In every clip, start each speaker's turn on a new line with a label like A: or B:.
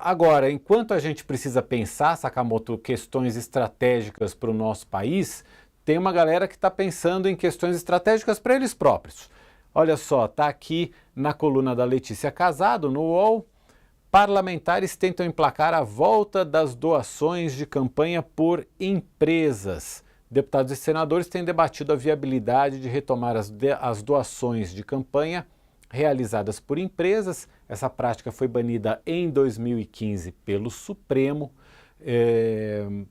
A: Agora, enquanto a gente precisa pensar, Sakamoto, questões estratégicas para o nosso país, tem uma galera que está pensando em questões estratégicas para eles próprios. Olha só, está aqui na coluna da Letícia Casado, no UOL. Parlamentares tentam emplacar a volta das doações de campanha por empresas. Deputados e senadores têm debatido a viabilidade de retomar as doações de campanha realizadas por empresas. Essa prática foi banida em 2015 pelo Supremo,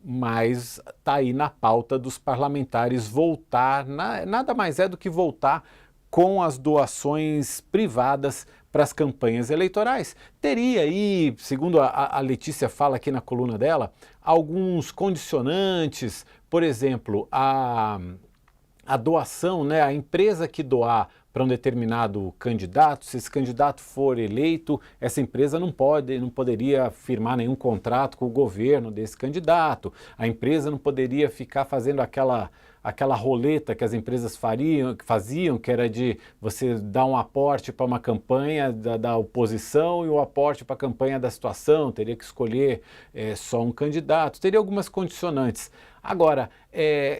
A: mas está aí na pauta dos parlamentares voltar, nada mais é do que voltar com as doações privadas para as campanhas eleitorais. Teria aí, segundo a Letícia fala aqui na coluna dela, alguns condicionantes, por exemplo, a doação, né, a empresa que doar para um determinado candidato, se esse candidato for eleito, essa empresa não poderia firmar nenhum contrato com o governo desse candidato, a empresa não poderia ficar fazendo aquela roleta que as empresas faziam, que era de você dar um aporte para uma campanha da oposição e o aporte para a campanha da situação, teria que escolher só um candidato, teria algumas condicionantes. Agora,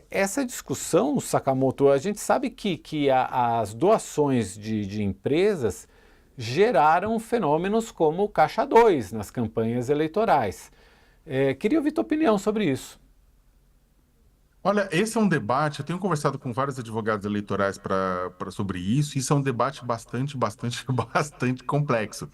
A: essa discussão, Sakamoto, a gente sabe que as doações de empresas geraram fenômenos como o Caixa 2 nas campanhas eleitorais. Queria ouvir tua opinião sobre isso.
B: Olha, esse é um debate, eu tenho conversado com vários advogados eleitorais sobre isso, e isso é um debate bastante complexo.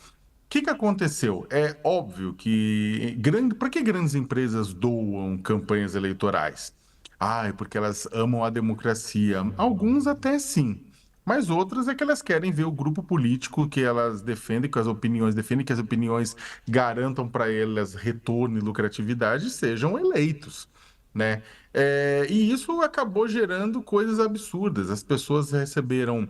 B: O que aconteceu? É óbvio que para que grandes empresas doam campanhas eleitorais? Ah, é porque elas amam a democracia. Alguns até sim, mas outras é que elas querem ver o grupo político que elas defendem, defendem que as opiniões garantam para elas retorno e lucratividade, sejam eleitos, né? E isso acabou gerando coisas absurdas. As pessoas recebiam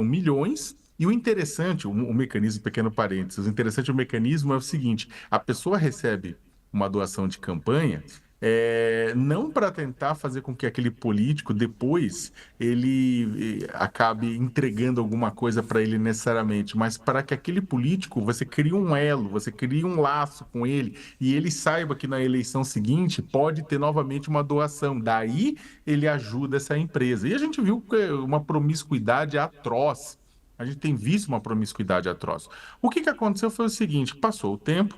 B: milhões. E o interessante, o mecanismo, pequeno parênteses, o interessante do mecanismo é o seguinte: a pessoa recebe uma doação de campanha, não para tentar fazer com que aquele político depois ele acabe entregando alguma coisa para ele necessariamente, mas para que aquele político, você crie um elo, você crie um laço com ele e ele saiba que na eleição seguinte pode ter novamente uma doação. Daí ele ajuda essa empresa. E a gente viu uma promiscuidade atroz. A gente tem visto uma promiscuidade atroz. O que aconteceu foi o seguinte: passou o tempo,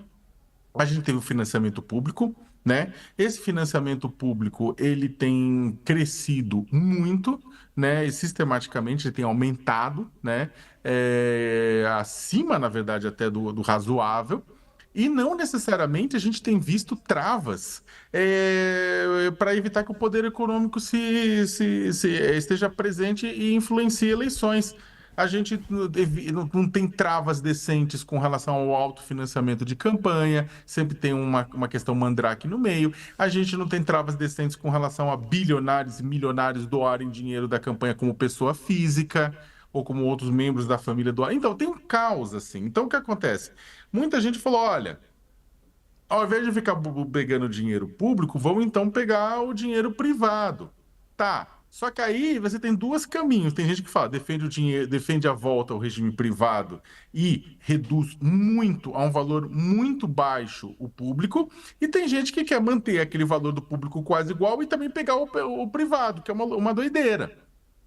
B: a gente teve o financiamento público, né? Esse financiamento público, ele tem crescido muito, né? E sistematicamente ele tem aumentado, né? Acima, na verdade, até do razoável. E não necessariamente a gente tem visto travas para evitar que o poder econômico esteja presente e influencie eleições. A gente não tem travas decentes com relação ao autofinanciamento de campanha, sempre tem uma questão mandrake no meio. A gente não tem travas decentes com relação a bilionários e milionários doarem dinheiro da campanha como pessoa física ou como outros membros da família doarem. Então, tem um caos, assim. Então, o que acontece? Muita gente falou, olha, ao invés de ficar pegando dinheiro público, vamos então pegar o dinheiro privado. Tá. Só que aí você tem dois caminhos. Tem gente que fala, defende o dinheiro, defende a volta ao regime privado e reduz muito, a um valor muito baixo, o público. E tem gente que quer manter aquele valor do público quase igual e também pegar o privado, que é uma doideira.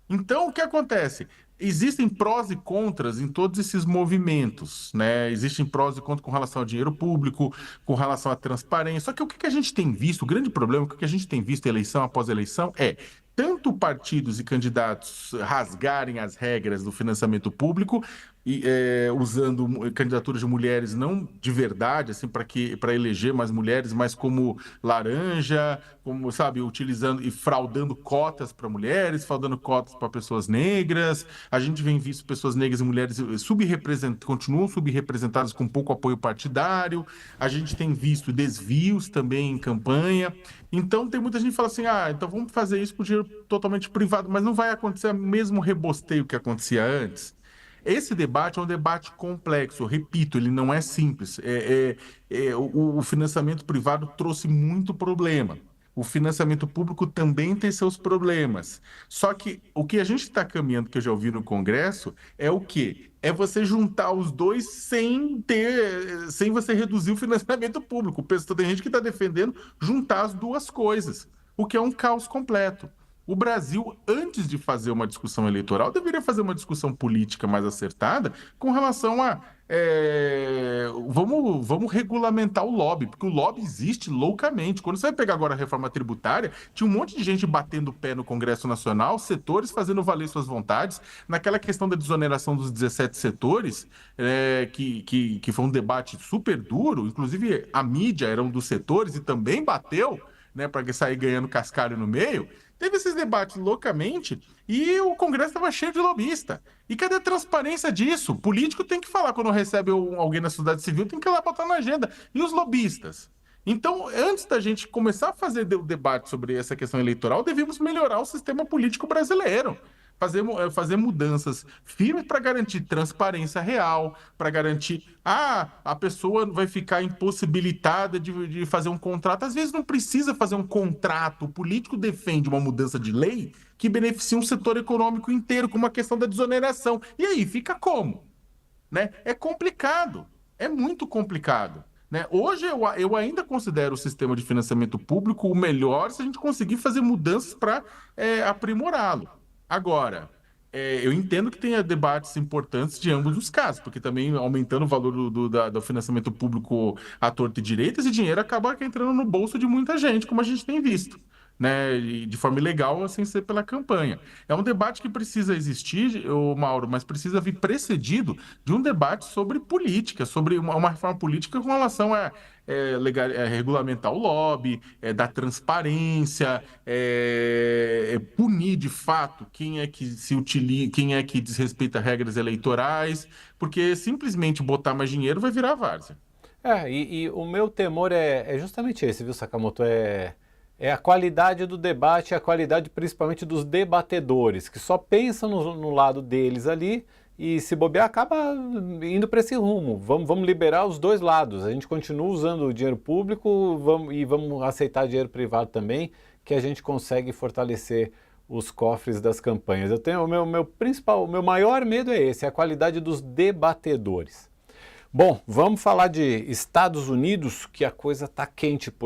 B: Então, o que acontece? Existem prós e contras em todos esses movimentos, né? Existem prós e contras com relação ao dinheiro público, com relação à transparência. Só que o que a gente tem visto, o grande problema, o que a gente tem visto eleição após eleição é tanto partidos e candidatos rasgarem as regras do financiamento público e usando candidaturas de mulheres não de verdade, assim, para eleger mais mulheres, mas como laranja, como, sabe, utilizando e fraudando cotas para mulheres, fraudando cotas para pessoas negras. A gente vem visto pessoas negras e mulheres continuam subrepresentadas com pouco apoio partidário. A gente tem visto desvios também em campanha. Então tem muita gente que fala assim: ah, então vamos fazer isso com dinheiro totalmente privado, mas não vai acontecer o mesmo rebosteio que acontecia antes. Esse debate é um debate complexo, eu repito, ele não é simples. O financiamento privado trouxe muito problema. o financiamento público também tem seus problemas. Só que o que a gente está caminhando, que eu já ouvi no Congresso, é o quê? É você juntar os dois sem você reduzir o financiamento público. Tem gente que está defendendo juntar as duas coisas, o que é um caos completo. O Brasil, antes de fazer uma discussão eleitoral, deveria fazer uma discussão política mais acertada com relação a vamos regulamentar o lobby, porque o lobby existe loucamente. Quando você vai pegar agora a reforma tributária, tinha um monte de gente batendo o pé no Congresso Nacional, setores fazendo valer suas vontades. Naquela questão da desoneração dos 17 setores, que foi um debate super duro, inclusive a mídia era um dos setores e também bateu, né, para sair ganhando cascalho no meio. Teve esses debates loucamente e o Congresso estava cheio de lobista. E cadê a transparência disso? O político tem que falar quando recebe alguém na sociedade civil, tem que ir lá botar na agenda. E os lobistas? Então, antes da gente começar a fazer o debate sobre essa questão eleitoral, devíamos melhorar o sistema político brasileiro. Fazer mudanças firmes para garantir transparência real, para garantir a pessoa vai ficar impossibilitada de fazer um contrato. Às vezes não precisa fazer um contrato. O político defende uma mudança de lei que beneficia um setor econômico inteiro, como a questão da desoneração. E aí, fica como? Né? É complicado, é muito complicado. Né? Hoje eu ainda considero o sistema de financiamento público o melhor se a gente conseguir fazer mudanças para aprimorá-lo. Agora, eu entendo que tenha debates importantes de ambos os casos, porque também aumentando o valor do financiamento público à torta e direita, esse dinheiro acaba entrando no bolso de muita gente, como a gente tem visto. Né, e de forma ilegal, sem ser pela campanha. É um debate que precisa existir, Mauro, mas precisa vir precedido de um debate sobre política, sobre uma reforma política com relação a regulamentar o lobby, dar transparência, punir de fato quem é que se utiliza, quem é que desrespeita regras eleitorais, porque simplesmente botar mais dinheiro vai virar várzea.
A: E o meu temor é justamente esse, viu, Sakamoto? É a qualidade do debate, a qualidade principalmente dos debatedores, que só pensam no lado deles ali e se bobear acaba indo para esse rumo. Vamos liberar os dois lados, a gente continua usando o dinheiro público e vamos aceitar dinheiro privado também, que a gente consegue fortalecer os cofres das campanhas. Eu tenho o meu maior medo é esse, é a qualidade dos debatedores. Bom, vamos falar de Estados Unidos, que a coisa está quente por lá.